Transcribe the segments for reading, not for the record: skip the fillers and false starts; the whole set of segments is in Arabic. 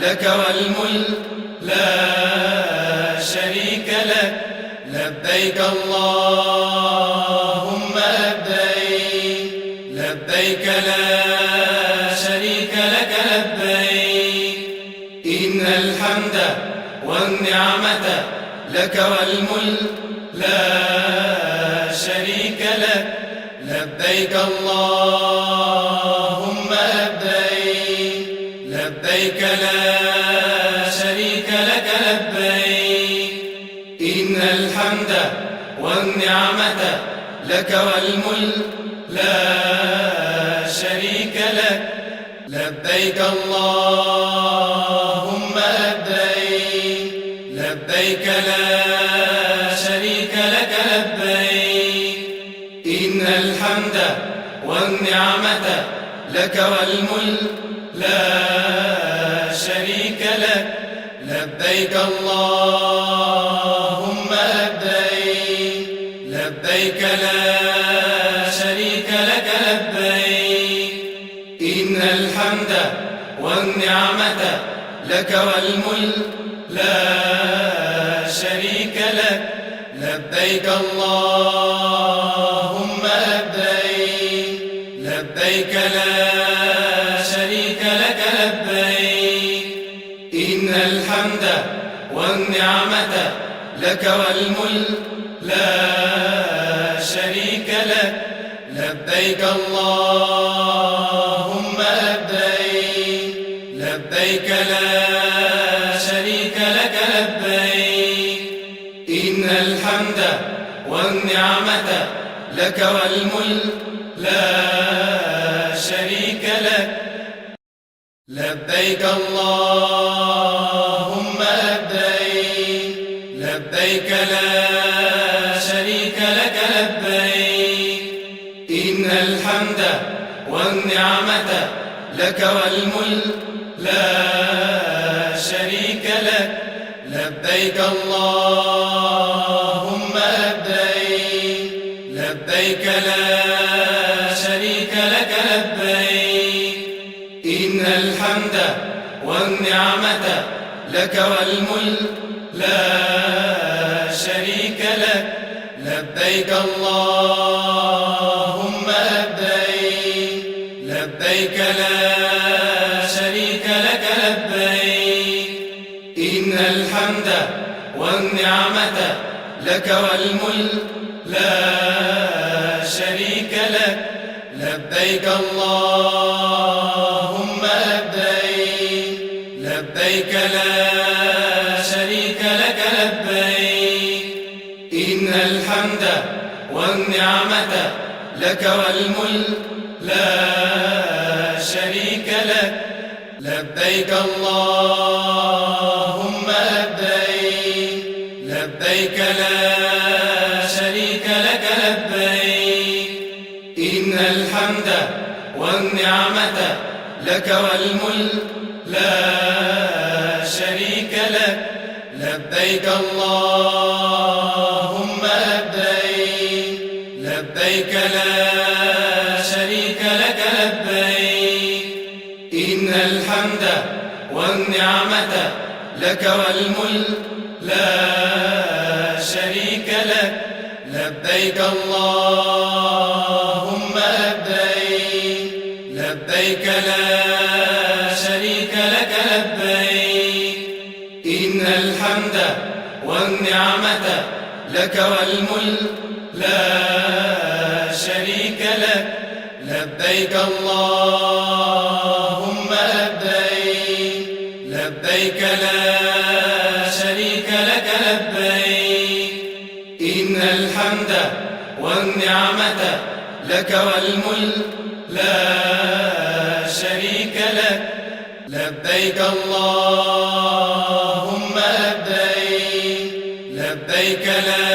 لك والملك لا شريك لك. لبيك اللهم لبيك، لبيك لا شريك لك لبيك. إن الحمد والنعمة لك والملك لا شريك لك. لبيك اللهم لبيك، لبيك لا شريك لك لبيك. إن الحمد والنعمة لك والملك لا شريك لك. لبيك اللهم لبيك، لبيك لا شريك لك لبيك. إن الحمد والنعمة لك والملك لا شريك لك. لبيك اللهم لبيك، لبيك لا شريك لك لبيك. إن الحمد والنعمة لك والملك لا شريك لك. لبيك اللهم لبيك، لبيك لا شريك لك لبيك. إن الحمد والنعمة لك والملك لا شريك لك. لبيك اللهم لبيك، لبيك لا شريك لك لبيك. إن الحمد والنعمة لك والملك لا شريك لك. لبيك اللهم لبيك، لبيك لا شريك لك لبيك. إن الحمد والنعمة لك والملك لا شريك لك. لبيك اللهم لبيك، لبيك لا شريك لك لبيك. إن الحمد والنعمة لك والملك لا شريك لك. لبيك اللهم لبيك، لبيك لا شريك لك لبيك. إن الحمد والنعمة لك والملك لا شريك لك. لبيك اللهم لبيك، لبيك لا شريك لك لبيك. إن الحمد والنعمة لك والملك لا شريك لك. لبيك اللهم لبيك، لبيك لا شريك لك لبيك. إن الحمد والنعمة لك والملك لا شريك لك. لبيك اللهم لبيك، لبيك لا شريك لك لبيك. إن الحمد والنعمة لك والملك لا شريك لك. لبيك اللهم لبيك، لبيك لا شريك لك لبيك. إن الحمد والنعمة لك والملك لا شريك لك. لبيك اللهم لبيك، لبيك لا شريك لك لبيك. إن الحمد والنعمة لك والملك لا شريك لك. لبيك اللهم لبيك، لبيك لا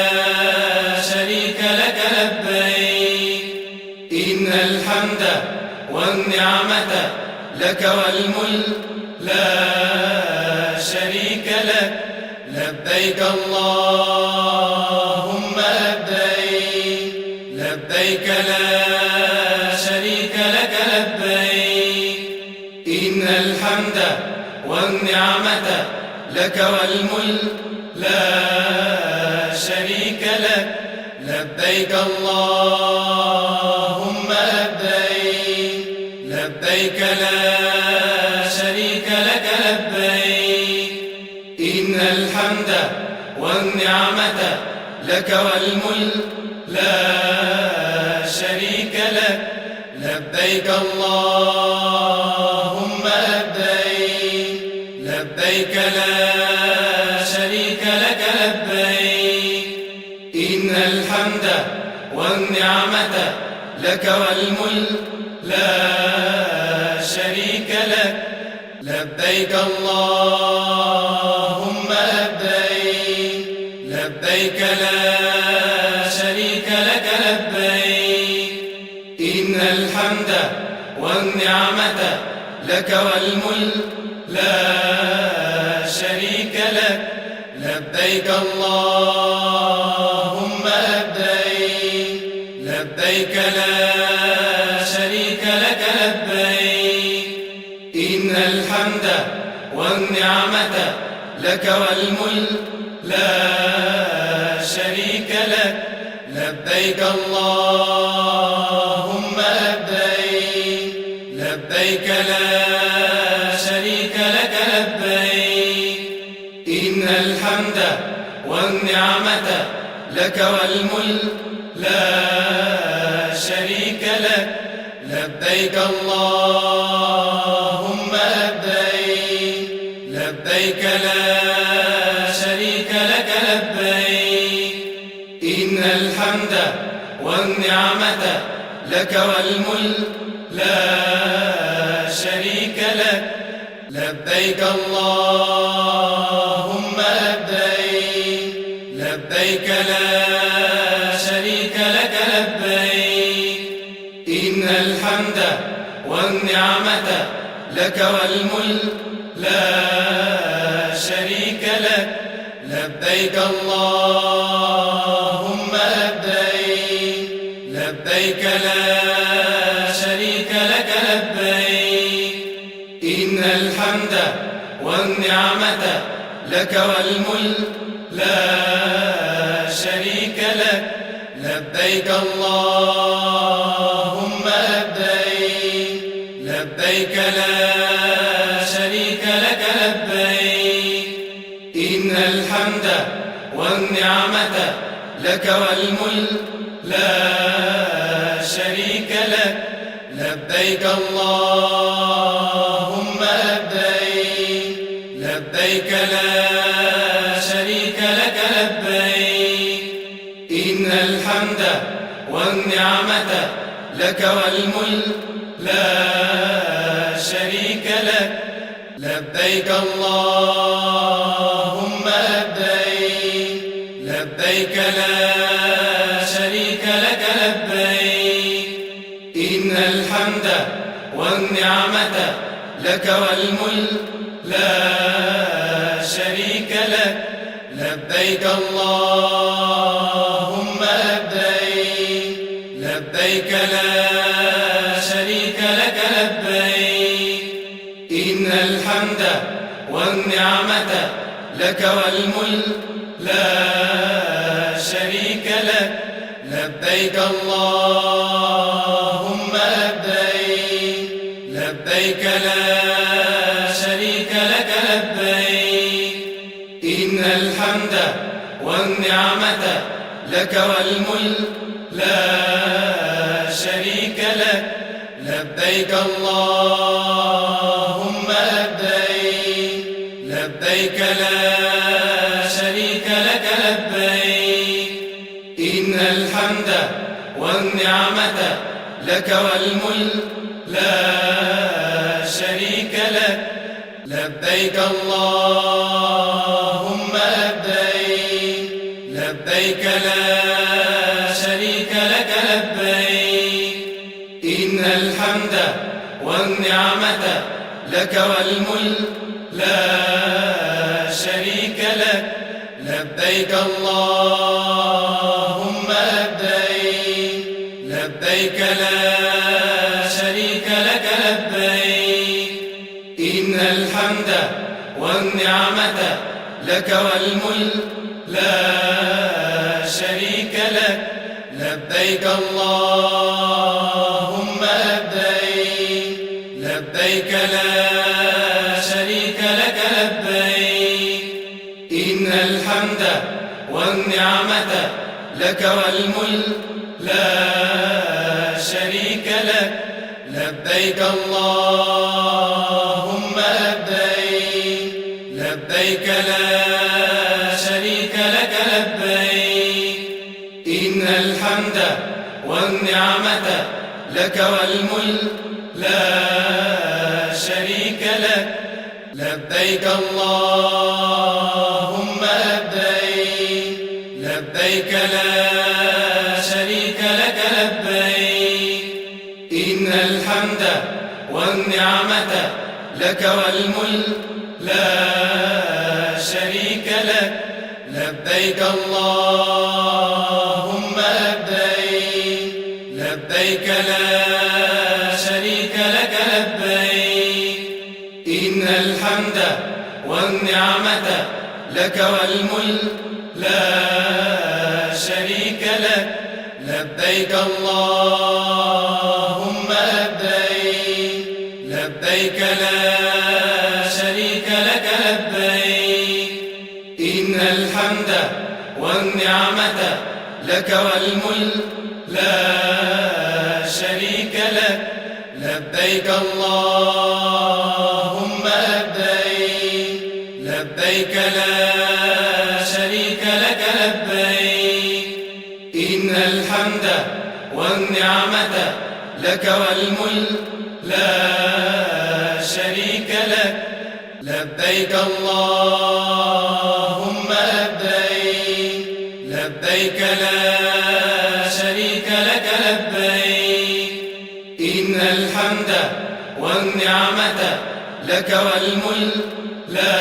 شريك لك لبيك. إن الحمد والنعمة لك والملك لا شريك لك. لبيك اللهم لبيك، لبيك لا شريك لك لبيك. إن الحمد والنعمة والنعمة لك والملك لا شريك لك. لبيك اللهم لبيك، لبيك لا شريك لك لبيك. إن الحمد والنعمة لك والملك لا شريك لك. لبيك اللهم لبيك، لبيك لا شريك لك لبيك. إن الحمد والنعمة لك والملك لا شريك لك. لبيك اللهم لبيك، لبيك لا شريك لك لبيك. إن الحمد والنعمة لك والملك لا شريك لك. لبيك اللهم لبيك، لبيك لا شريك لك لبيك. إن الحمد والنعمة لك والملك لا شريك لك. لبيك اللهم لبيك، لبيك لا شريك لك لبيك. إن الحمد والنعمة لك والملك لا شريك لك. لبيك اللهم لبيك، لبيك لا شريك لك لبيك. إن الحمد والنعمة لك والملك لا شريك لك. لبيك اللهم لبيك، لبيك لا شريك لك لبيك. إن الحمد والنعمة لك والملك لا شريك لك. لبيك اللهم لبيك، لبيك لا شريك لك لبيك. إن الحمد والنعمة لك والملك لا شريك لك. لبيك اللهم لبيك، لبيك لا شريك لك لبيك. إن الحمد والنعمة لك والملك لا شريك لك. لبيك اللهم لبيك، لبيك لا شريك لك لبيك. إن الحمد والنعمة لك والملك لا شريك لك. لبيك اللهم لبيك، لبيك لا شريك لك لبيك. إن الحمد والنعمة لك والملك لا شريك لك. لبيك اللهم لبيك، لبيك لا شريك لك لبيك. إن الحمد والنعمة لك والملك لا شريك لك. لبيك اللهم لبيك، لبيك لا شريك لك لبيك. إن الحمد والنعمة لك والملك لا شريك لك. لبيك اللهم لبيك، لبيك لا شريك لك لبيك. إن الحمد والنعمة لك والملك لا شريك لك. لبيك اللهم لبيك، لبيك لا شريك لك لبيك. إن الحمد والنعمة لك والملك لا شريك لك. لبيك اللهم لبيك، لبيك لا شريك لك لبيك. إن الحمد والنعمة لك والملك لا شريك لك. لبيك اللهم لبيك، لبيك لا شريك لك لبيك. إن الحمد والنعمة لك والملك لا شريك لك. لبيك اللهم لبيك، لبيك لا شريك لك لبيك. إن الحمد والنعمة لك والملك لا شريك لك. لبيك اللهم لبيك، لبيك لا شريك لك لبيك. إن الحمد والنعمة لك والملك لا شريك لك. لبيك اللهم لبيك، لبيك لا شريك لك لبيك. إن الحمد والنعمة لك والملك لا شريك لك. لبيك اللهم لبيك، لبيك لا شريك لك لبيك. إن الحمد والنعمة لك والملك لا شريك لك. لبيك اللهم لبيك، لبيك لا شريك لك لبيك. إن الحمد والنعمة لك والملك لا شريك لك. لبيك اللهم لبيك، لبيك لا شريك لك لبيك. إن الحمد والنعمة لك والملك لا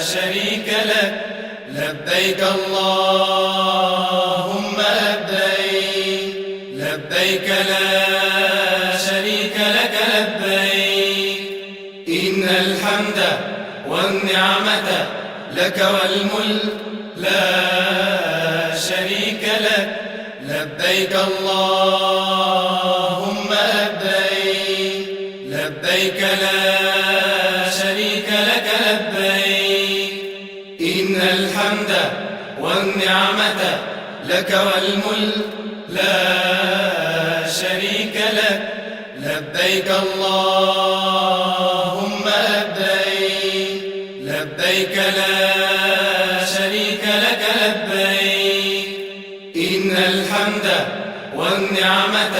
شريك لك. لبيك اللهم لبيك، لبيك لا شريك لك لبيك. إن الحمد والنعمة لك والملك لا شريك لك. لبيك اللهم لبيك، لبيك لا شريك لك لبيك. إن الحمد والنعمة لك والملك لا شريك لك. لبيك اللهم لبيك، لبيك لا شريك لك لبيك. إن الحمد والنعمة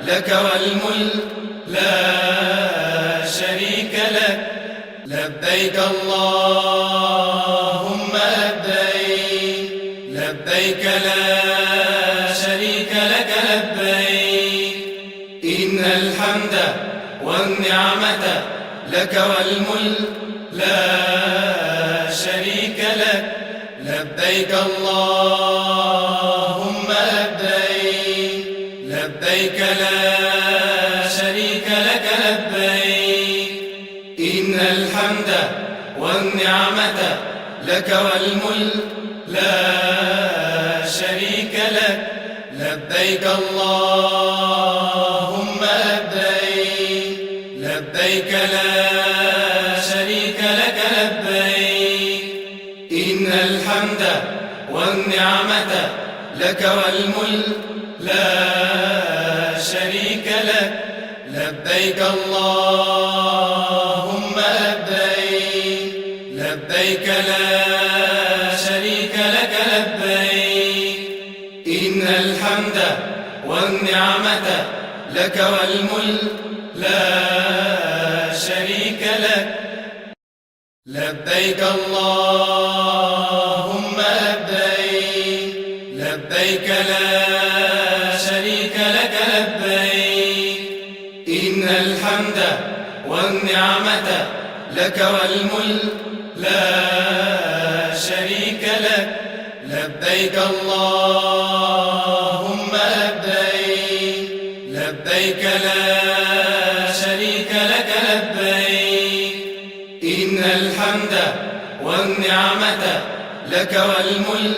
لك والملك لا شريك لك. لبيك اللهم لبيك، لبيك لا شريك لك لبيك. إن الحمد والنعمة لك والملك لا شريك لك. لبيك اللهم لبيك، لبيك لا شريك لك لبيك. إن الحمد والنعمة لك والملك لا شريك لك. لبيك اللهم لبيك، لبيك لا شريك لك لبيك. إن الحمد والنعمة لك والملك لا شريك لك. لبيك اللهم لبيك، لبيك لا شريك لك لبيك. إن الحمد والنعمة لك والملك لا شريك لك. لبيك اللهم لبيك، لبيك لا شريك لك لبيك. إن الحمد والنعمة لك والملك لا شريك لك. لبيك اللهم لبيك، لبيك لا شريك لك لبيك. إن الحمد الحمد والنعمة لك والملك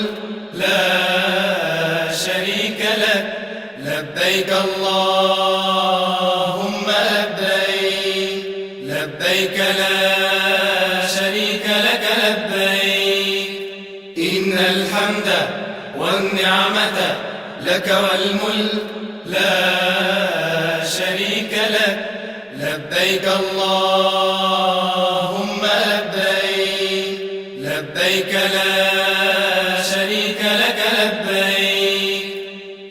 لا شريك لك لبيك اللهم لبيك لبيك لا شريك لك لبيك إن الحمد والنعمة لك والملك لا شريك لك لبيك اللهم لبيك لبيك لا شريك لك لبيك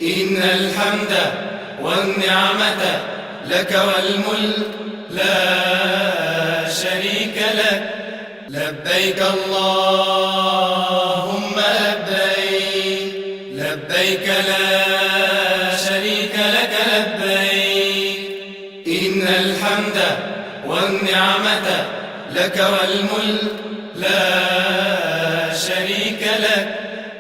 إن الحمد والنعمة لك والملك لا شريك لك لبيك اللهم لبيك لبيك لا شريك لك لبيك إن الحمد والنعمة لك والملك لا شريك لك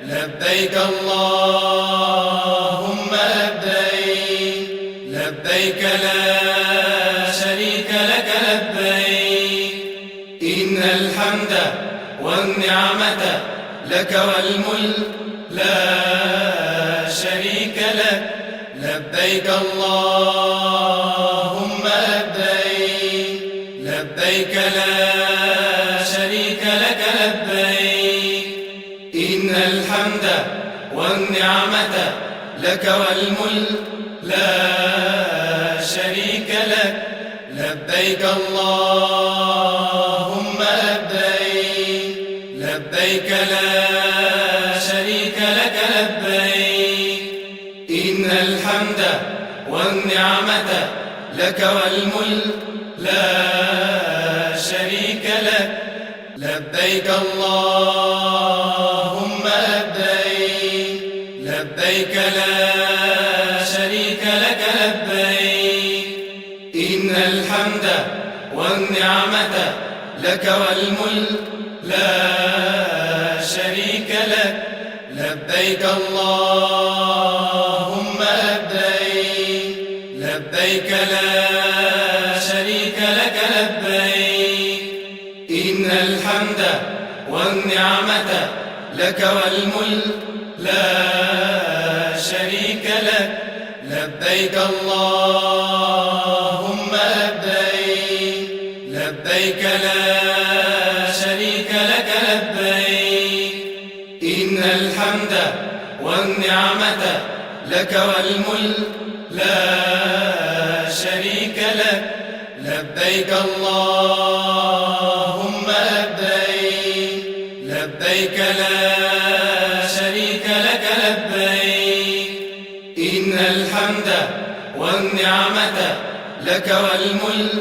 لبيك اللهم لبيك لبيك لا شريك لك لبيك إن الحمد والنعمة لك والملك لا شريك لك لبيك اللهم لبيك لبيك لا شريك لك لبيك إن الحمد والنعمة لك والملك لا شريك لك لبيك اللهم لبيك لبيك لا شريك لك لبيك إن الحمد والنعمة لك والملك لا شريك لك لبيك اللهم لبيك لبيك لا شريك لك لبيك إن الحمد والنعمة لك والملك لا شريك لك لبيك اللهم لبيك لبيك لا شريك لك لبيك إن الحمد والنعمة لك والملك لا شريك لك لبيك اللهم لبيك لبيك لا شريك لك لبيك إن الحمد والنعمة لك والملك لا شريك لك لبيك اللهم لبيك لبيك لا شريك لك لبيك إن الحمد والنعمة لك والملك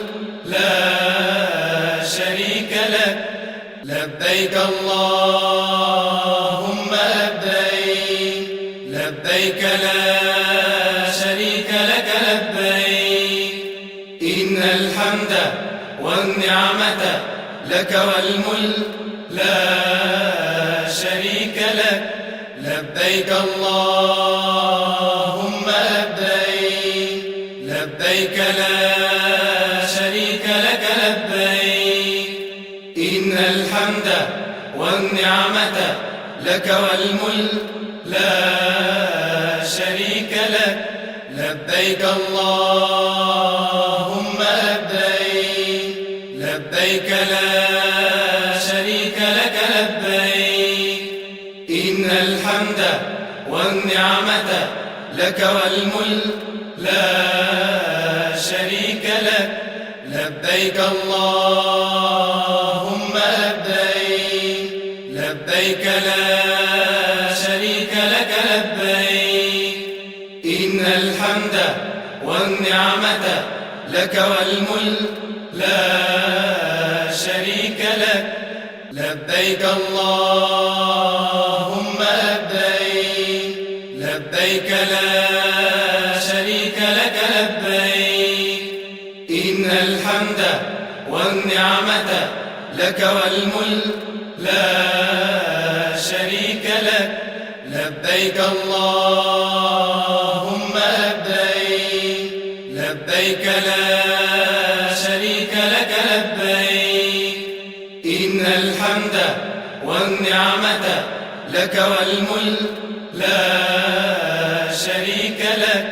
لا شريك لك لبيك اللهم لبيك لبيك لا شريك لك لبيك إن الحمد والنعمة لك والملك لا شريك لك لبيك اللهم لبيك لبيك لا شريك لك لبيك إن الحمد والنعمة لك والملك لا شريك لك لبيك اللهم لبيك لبيك لا شريك لك لبيك إن الحمد والنعمة لك والملك لا شريك لك لبيك اللهم لبيك لبيك لا شريك لك لبيك إن الحمد والنعمة لك والملك لا شريك لك لبيك اللهم لبيك لبيك لا شريك لك لبيك إن الحمد والنعمة لك والملك لا شريك لك لبيك اللهم لبيك لبيك لا شريك لك لبيك إن الحمد والنعمة لك والملك لا شريك لك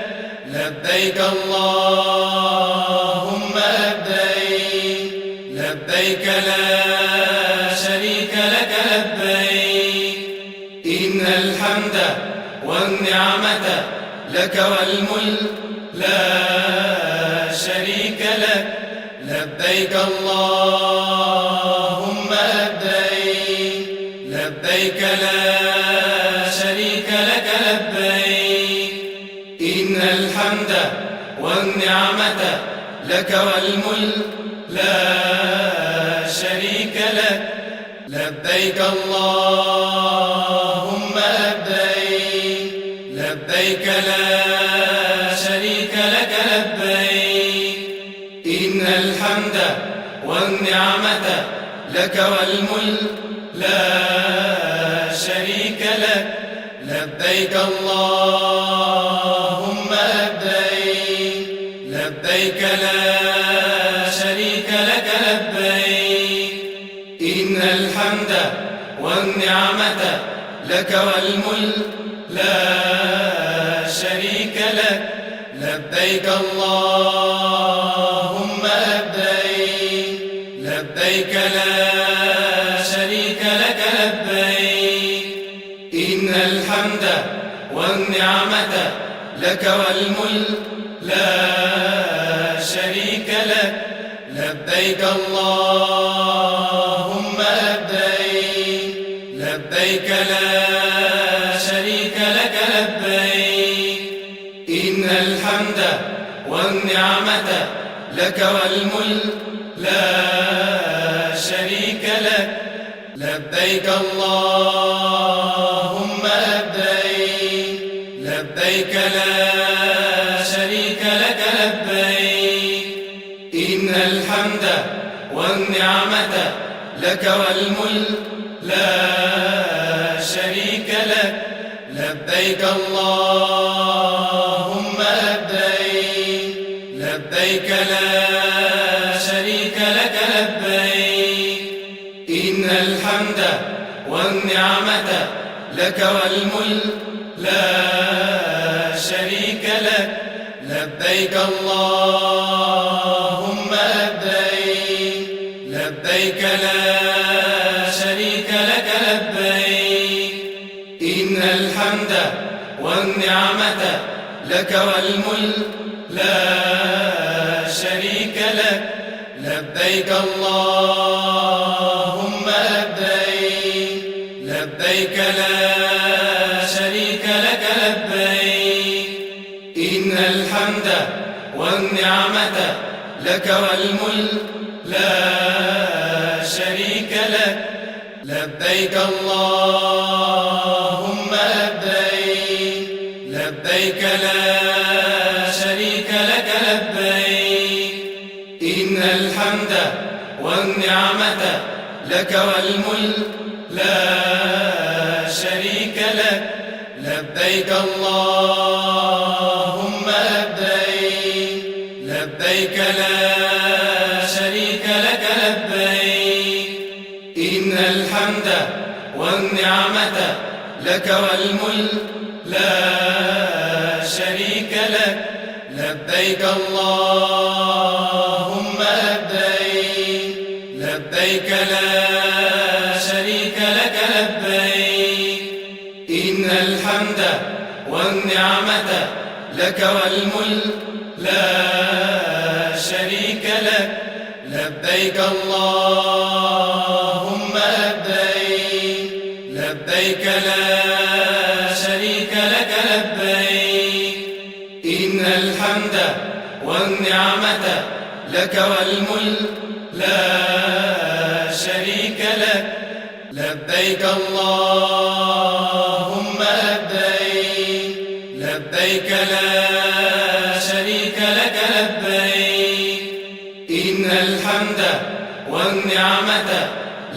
لبيك اللهم لبيك لبيك لا شريك لك لبيك إن الحمد والنعمة لك والملك لا شريك لك لبيك اللهم لبيك لبيك لا شريك لك لبيك إن الحمد والنعمة لك والملك لا شريك لك لبيك اللهم لبيك لبيك لا شريك لك لبيك إن الحمد والنعمة لك والملك لا شريك لك لبيك اللهم لبيك لبيك لا شريك لك لبيك إن الحمد والنعمة لك والملك لا شريك لك لبيك اللهم لبيك لبيك لا شريك لك لبيك إن الحمد والنعمة لك والملك لا شريك لك لبيك اللهم لبيك لبيك لا شريك لك لبيك إن الحمد والنعمة لك والملك لا شريك لك لبيك اللهم لبيك لبيك لا شريك لك لبيك إن الحمد والنعمة لك والملك لا شريك لك لبيك اللهم لبيك لبيك لا شريك لك لبيك إن الحمد والنعمة لك والملك لا شريك لك لبيك اللهم لبيك لبيك لا شريك لك لبيك إن الحمد والنعمة لك والملك لا شريك لك لبيك اللهم لبيك لبيك لا شريك لك لبيك إن الحمد والنعمة لك والملك لا شريك لك لبيك اللهم لبيك لبيك لا شريك لك لبيك إن الحمد والنعمة لك والملك لا شريك لك لبيك اللهم لبيك لبيك لا شريك لك لبيك إن الحمد والنعمة لك والملك لا شريك لك لبيك اللهم لبيك لبيك لا شريك لك لبيك إن الحمد والنعمة لك والملك لا شريك لك لبيك اللهم لبيك لبيك لا شريك لك لبيك إن الحمد والنعمة لك والملك لا شريك لك لبيك اللهم لبيك لبيك لا شريك لك لبيك إن الحمد والنعمة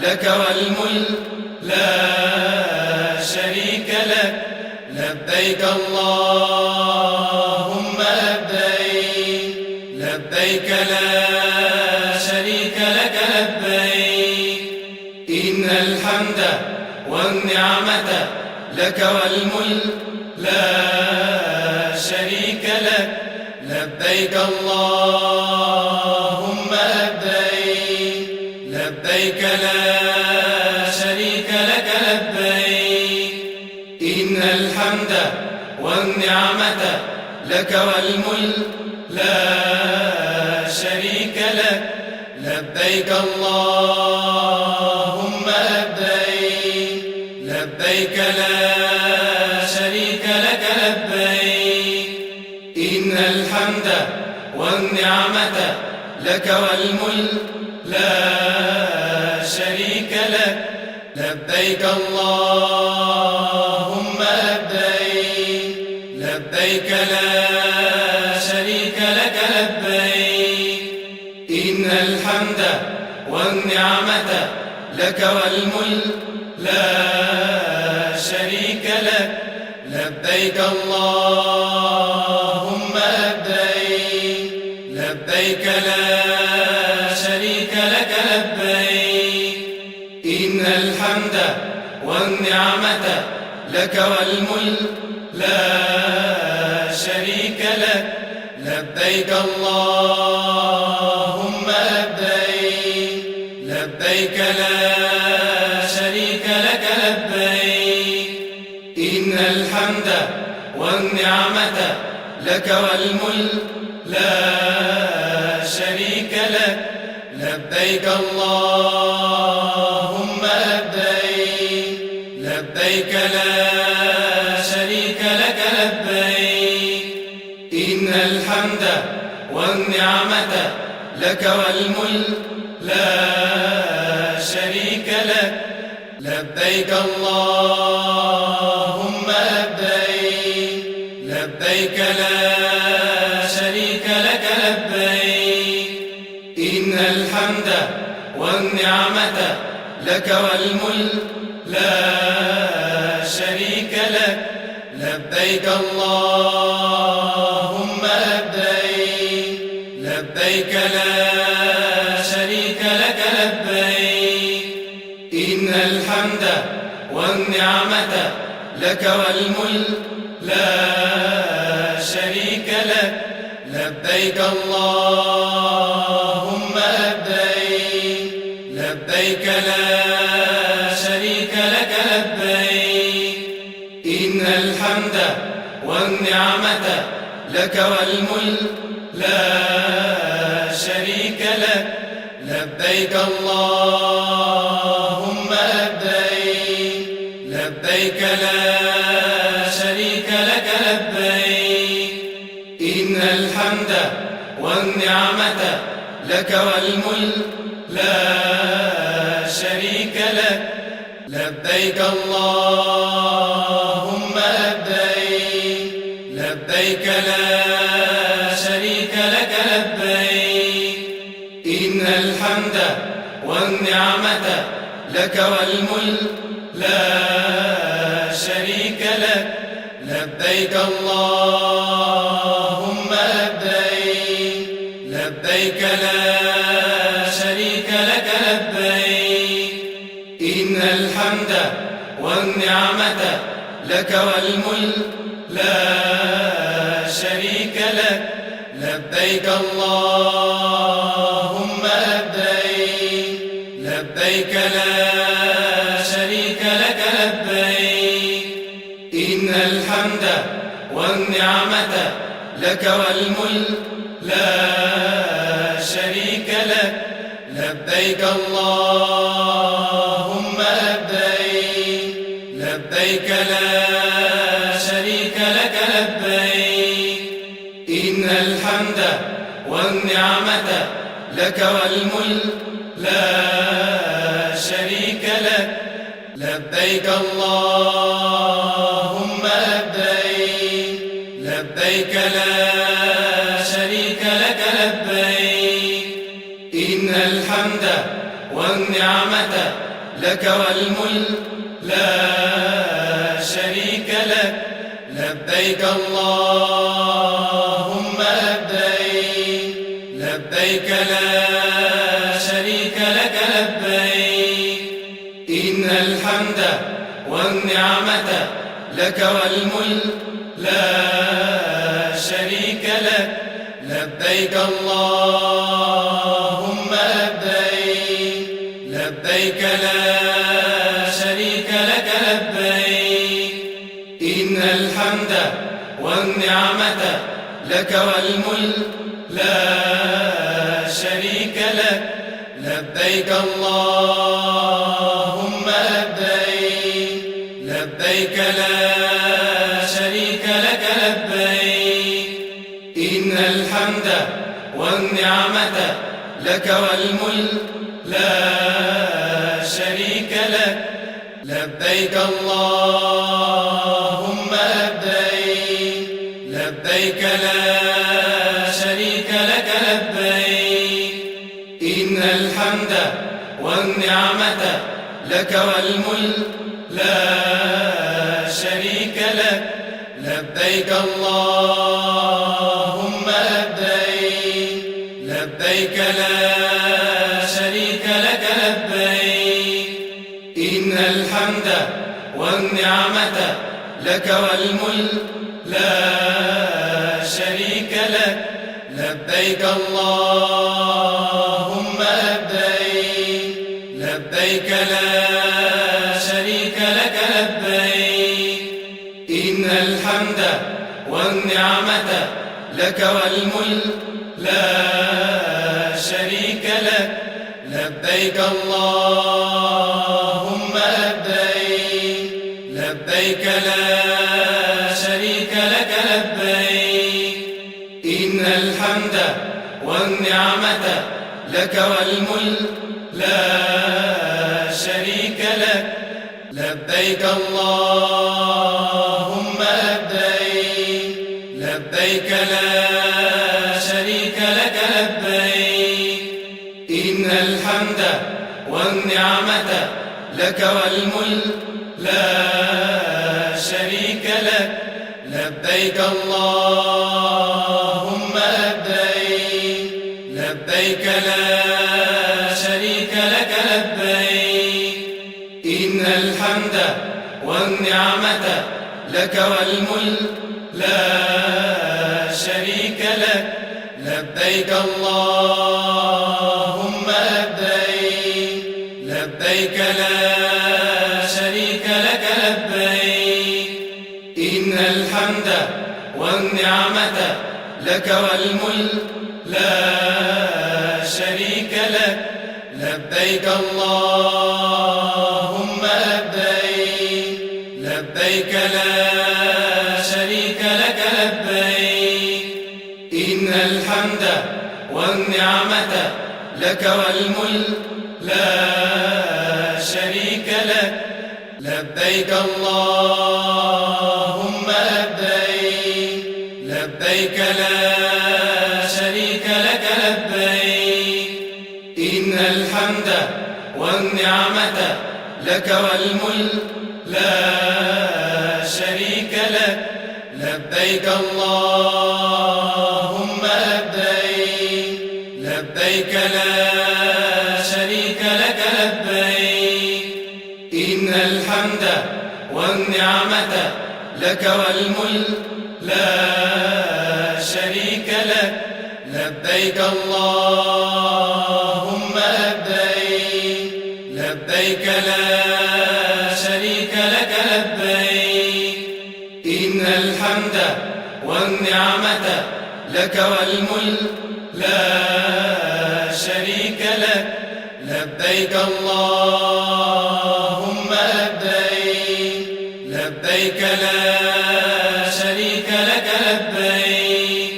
لك والملك لا شريك لك لبيك اللهم لبيك لبيك لا شريك لك لبيك إن الحمد والنعمة لك والملك لا شريك لك لبيك اللهم لبيك لبيك لا شريك لك لبيك إن الحمد والنعمة لك والملك لا شريك لك لبيك اللهم لبيك لبيك لا شريك لك لبيك إن الحمد والنعمة لك والملك لا شريك لك لبيك اللهم لبيك لبيك لا شريك لك لبيك إن الحمد والنعمة لك والملك لا شريك لك لبيك اللهم لبيك لبيك لا شريك لك لبيك إن الحمد والنعمة لك والملك لا شريك لك لبيك اللهم لبيك لبيك لا شريك لك لبيك إن الحمد والنعمة لك والملك لا شريك لك لبيك اللهم لبيك لبيك لا شريك لك لبيك إن الحمد والنعمة لك والملك لا شريك لك لبيك اللهم لبيك لبيك لا شريك لك لبيك إن الحمد والنعمة لك والملك لا شريك لك لبيك اللهم لبيك لبيك لا شريك لك لبيك إن الحمد والنعمة لك والملك لا شريك لك لبيك اللهم لبيك لبيك لا شريك لك لبيك إن الحمد والنعمة لك والملك لا شريك لك لبيك اللهم لبيك لبيك لا شريك لك لبيك إن الحمد والنعمة لك والملك لا شريك لك لبيك اللهم لبيك لبيك لا شريك لك لبيك إن الحمد والنعمة لك والملك لا شريك لك لبيك اللهم لبيك لبيك لا شريك لك لبيك إن الحمد والنعمة لك والملك لا شريك لك لبيك اللهم لبيك لبيك لا شريك لك لبيك إن الحمد والنعمة لك والملك لا شريك لك لبيك اللهم لبيك لبيك لا شريك لك لبيك إن الحمد والنعمة لك والملك لا شريك لك لبيك اللهم لبيك لبيك لا شريك لك لبيك إن الحمد والنعمة لك والملك لا شريك لك لبيك اللهم لبيك لبيك لا شريك لك لبيك إن الحمد والنعمة لك والملك لا شريك لك لبيك اللهم لبيك لبيك لا شريك لك لبيك إن الحمد والنعمة لك والملك لا شريك لك لبيك اللهم لبيك لبيك لا شريك لك لبيك إن الحمد والنعمة لك والملك لا شريك لك لبيك اللهم لبيك لبيك لا شريك لك لبيك إن الحمد والنعمة لك والملك لا شريك لك لبيك اللهم لبيك لبيك لا شريك لك لبيك إن الحمد والنعمة لك والملك لا شريك لك لبيك اللهم لبيك لبيك لا شريك لك لبيك إن الحمد والنعمة لك والملك لا شريك لك لبيك اللهم لبيك لبيك لا شريك لك لبيك إن الحمد والنعمة لك والملك لا شريك لك لبيك اللهم لبيك لبيك لا شريك لك لبيك إن الحمد والنعمة لك والملك لا شريك لك لبيك اللهم لبيك لبيك لا شريك لك لبيك إن الحمد والنعمة لك والملك لا شريك لك لبيك اللهم لبيك لبيك لا شريك لك لبيك إن الحمد والنعمة لك والملك لا شريك لك لبيك اللهم لبيك لبيك لا شريك لك لبيك إن الحمد والنعمة لك والملك لا شريك لك لبيك اللهم لبيك لبيك لا شريك لك لبيك إن الحمد والنعمة لك والملك لا شريك لك لبيك اللهم لبيك لبيك لا شريك لك لبيك إن الحمد والنعمة لك والملك لا شريك لك لبيك اللهم لبيك لبيك لا شريك لك لبيك إن الحمد والنعمة لك والملك لا شريك لك لبيك اللهم لبيك لبيك لا شريك لك لبيك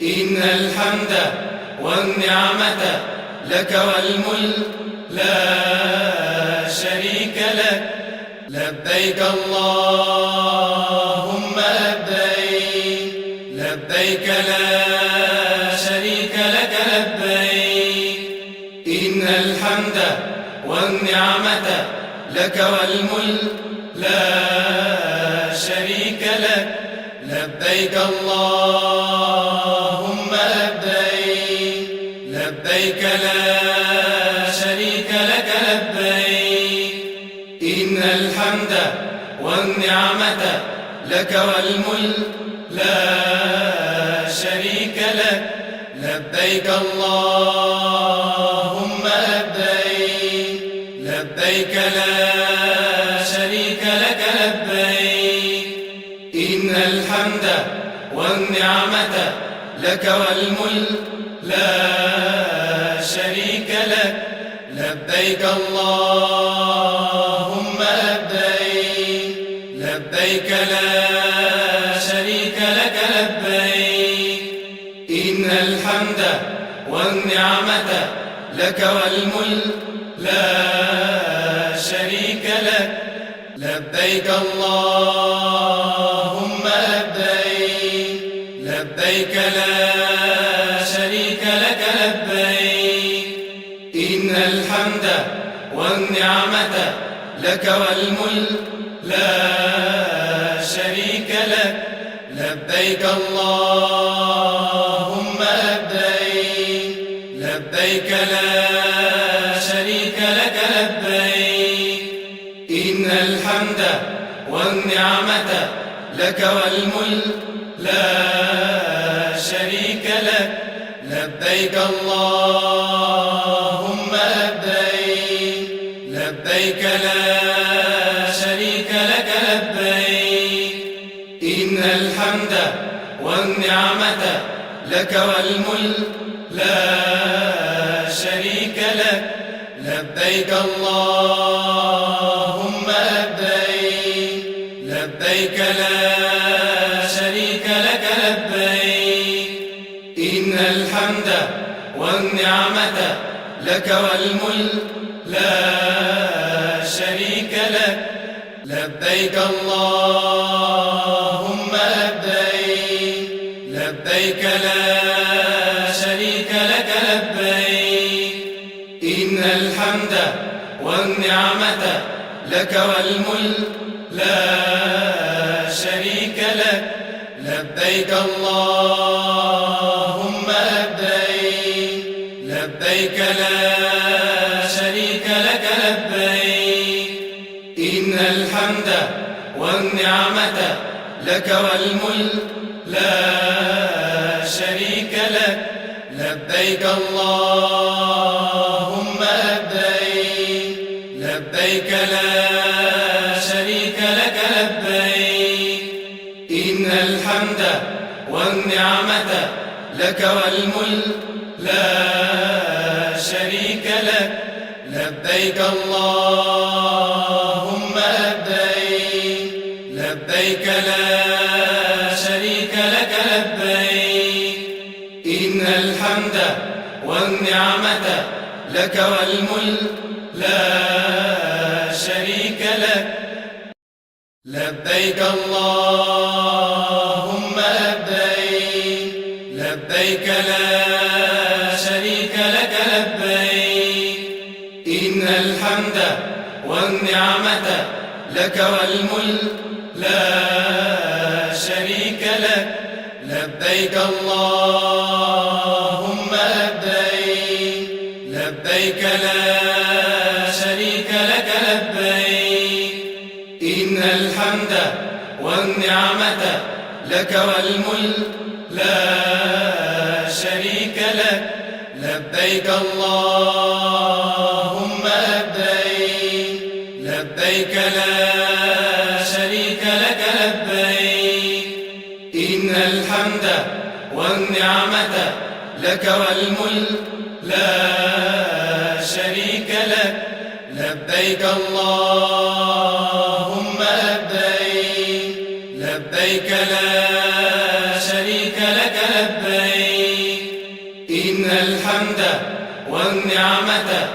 إن الحمد والنعمة لك والملك لا شريك لك لبيك اللهم لبيك لبيك لا شريك لك لبيك إن الحمد والنعمة لك والملك لا شريك لك لبيك اللهم لبيك لبيك لا شريك لك لبيك إن الحمد والنعمة لك والملك لا شريك لك لبيك اللهم لبيك لبيك لا شريك لك لبيك إن الحمد والنعمة لك والملك لا شريك لك لبيك اللهم لبيك لبيك لا شريك لك لبيك إن الحمد والنعمة لك والملك لا شريك لك لبيك اللهم لبيك لبيك لا شريك لك لبيك إن الحمد والنعمة لك والملك لا شريك لك لبيك اللهم لبيك لبيك لا شريك لك لبيك إن الحمد والنعمة لك والملك لا شريك لك لبيك اللهم لبيك لبيك لا شريك لك لبيك إن الحمد والنعمة لك والملك لا شريك لك لبيك اللهم لبيك لبيك لا شريك لك لبيك إن الحمد والنعمة لك والملك لا شريك لك لبيك اللهم لبيك لبيك لا شريك لك لبيك إن الحمد والنعمة لك والملك لا شريك لك لبيك اللهم لبيك لبيك لا شريك لك لبيك إن الحمد والنعمة لك والملك لا شريك لك لبيك اللهم لبيك لبيك لا شريك لك لبيك إن الحمد والنعمة لك والملك لا شريك لك لبيك اللهم لبيك لبيك لا شريك لك لبيك إن الحمد والنعمة لك والملك لا شريك لك لبيك اللهم لبيك لبيك لا شريك لك لبيك إن الحمد والنعمة لك والملك لا شريك لك لبيك اللهم لبيك لبيك لا شريك لك لبيك إن الحمد والنعمة لك والملك لا شريك لك لبيك اللهم لبيك لبيك لا شريك لك لبيك إن الحمد والنعمة لك والملك لا شريك لك لبيك اللهم لبيك لبيك لا شريك لك لبيك إن الحمد والنعمة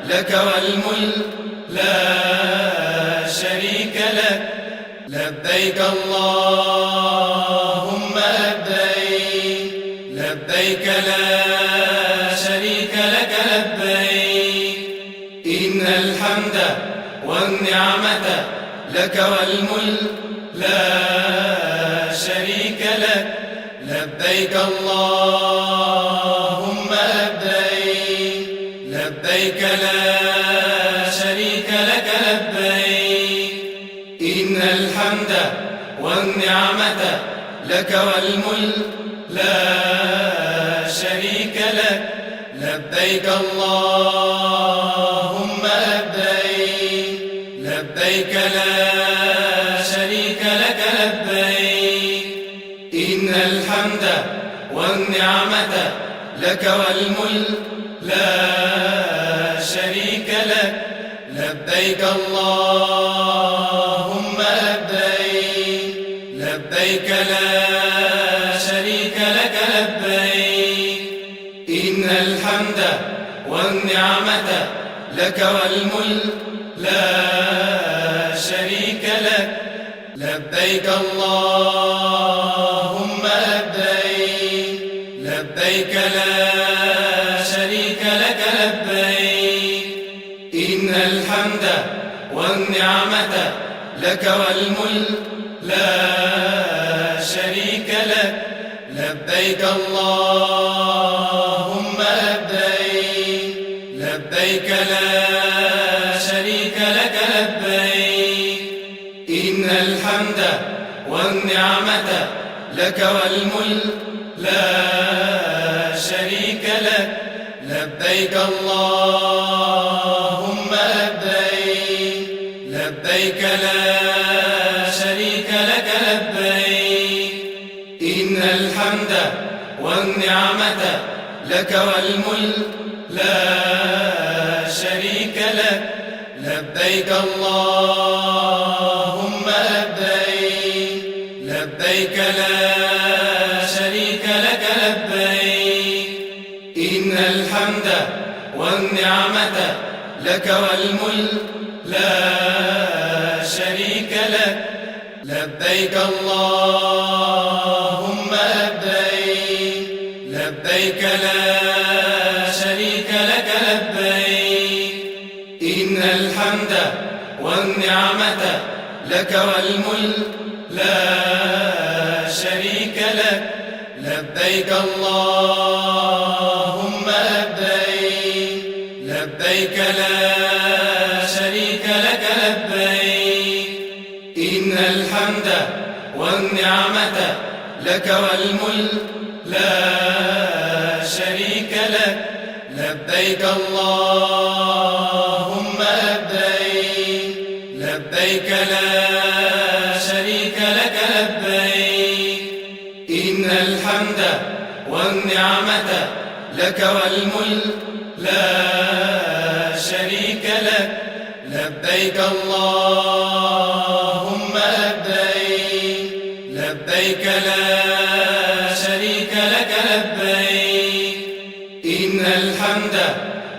لك والملك لا شريك لك لبيك اللهم لبيك لبيك لا شريك لك لبيك إن الحمد والنعمة لك والملك لا شريك لك لبيك اللهم لبيك لبيك لا شريك لك لبيك الحمد والنعمة لك والملك لا شريك لك لبيك اللهم لبيك لبيك لا شريك لك لبيك إن الحمد والنعمة لك والملك لا شريك لك لبيك اللهم لبيك لبيك لا شريك لك لبيك إن الحمد والنعمة لك والملك لا شريك لك لبيك اللهم لبيك لبيك لا شريك لك لبيك إن الحمد والنعمة لك والملك لا شريك لك لبيك اللهم لبيك لبيك لا شريك لك لبيك إن الحمد والنعمة لك والملك لا شريك لك لبيك اللهم لبيك لبيك لا شريك لك لبيك إن الحمد والنعمة لك والملك لا شريك لك لبيك اللهم لبيك لبيك لا شريك لك لبيك إن الحمد والنعمة لك والملك لا شريك لك لبيك اللهم لبيك لبيك لا شريك لك لبيك إن الحمد والنعمة لك والملك لا شريك لك لبيك اللهم لبيك لبيك لا شريك لك لبيك إن الحمد والنعمة لك والملك لا شريك لك لبيك اللهم لبيك لبيك لا شريك لك لبيك إن الحمد والنعمة لك والملك لا شريك لك لبيك اللهم لبيك لبيك لا شريك لك لبيك إن الحمد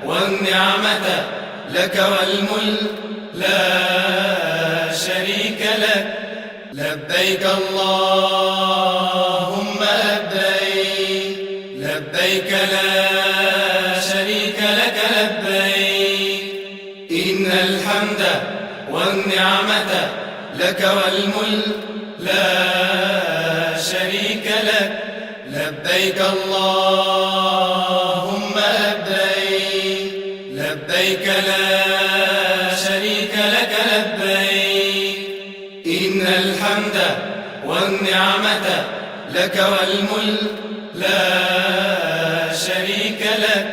والنعمة لك والملك لا شريك لك لبيك اللهم لبيك لبيك لا شريك لك لبيك إن الحمد والنعمة لك والملك لا شريك لك لبيك اللهم لبيك لبيك لا شريك لك لبيك إن الحمد والنعمة لك والملك لا شريك لك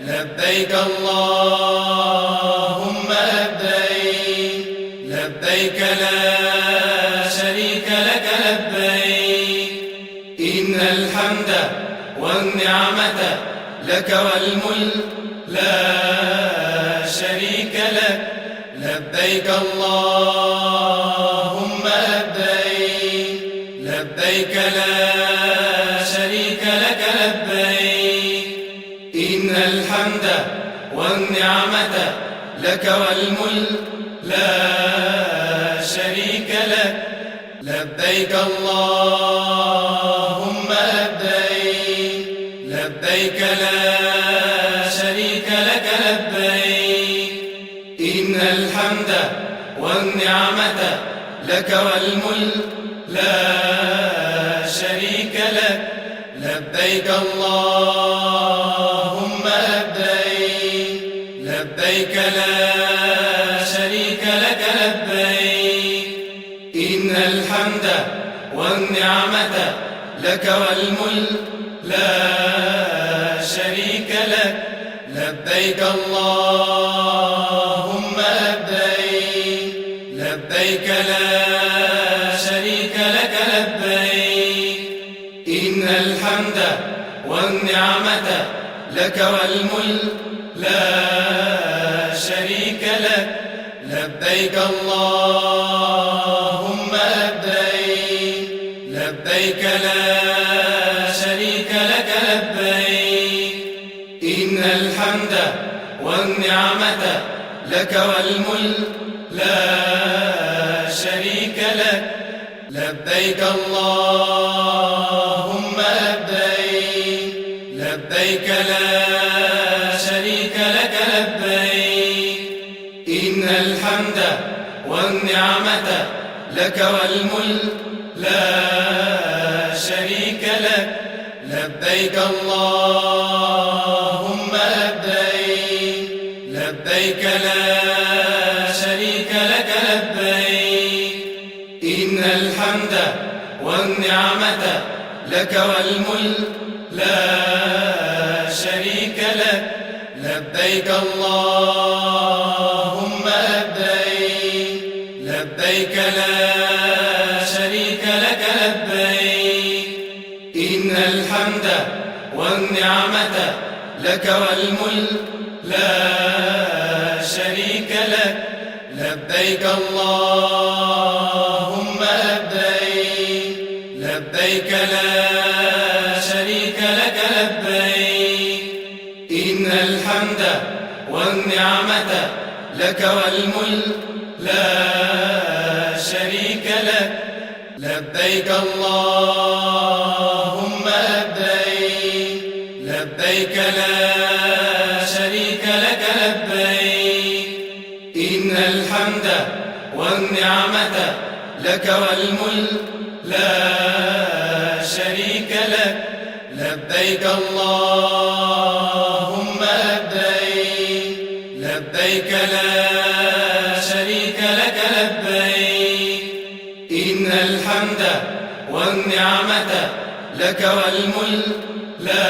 لبيك اللهم لبيك لبيك لا شريك لك لبيك إن الحمد والنعمة لك والملك لا شريك لك لبيك اللهم لبيك لبيك لا شريك لك لبيك إن الحمد والنعمة لك والملك لا شريك لك لبيك اللهم لبيك لبيك لا شريك لك لبيك إن الحمد والنعمة لك والملك لا شريك لك لبيك اللهم لبيك لبيك لا شريك لك لبيك الحمد والنعمة لك والملك لا شريك لك. لبيك اللهم لبيك، لبيك لا شريك لك لبيك. إن الحمد والنعمة لك والملك لا شريك لك. لبيك اللهم لبيك، لبيك لا شريك لك لبيك. إن الحمد والنعمة لك والملك لا شريك لك. لبيك اللهم لبيك، لبيك لا شريك لك لبيك. إن الحمد والنعمة لك والملك لا شريك لك. لبيك اللهم لبيك، لبيك لا شريك لك لبيك. إن الحمد والنعمة لك والملك لا شريك لك. لبيك اللهم لبيك، لبيك لا شريك لك لبيك. إن الحمد والنعمة لك والملك لا شريك لك. لبيك اللهم لبيك، لبيك لا شريك لك لبيك. إن الحمد والنعمة لك والملك لا شريك لك. لبيك اللهم لبيك، لبيك لا شريك لك لبيك. إن الحمد والنعمة لك والملك لا شريك لك. لبيك اللهم لبيك، لبيك لا شريك لك لبيك. إن الحمد والنعمة لك والملك لا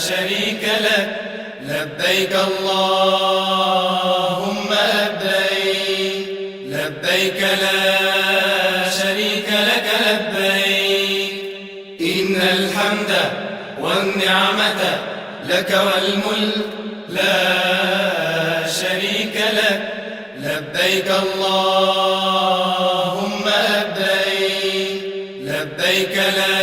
شريك لك. لبيك اللهم لبيك، لبيك لا شريك لك لبيك. إن الحمد والنعمة لك والملك لا شريك لك. لبيك اللهم لبيك، لبيك لا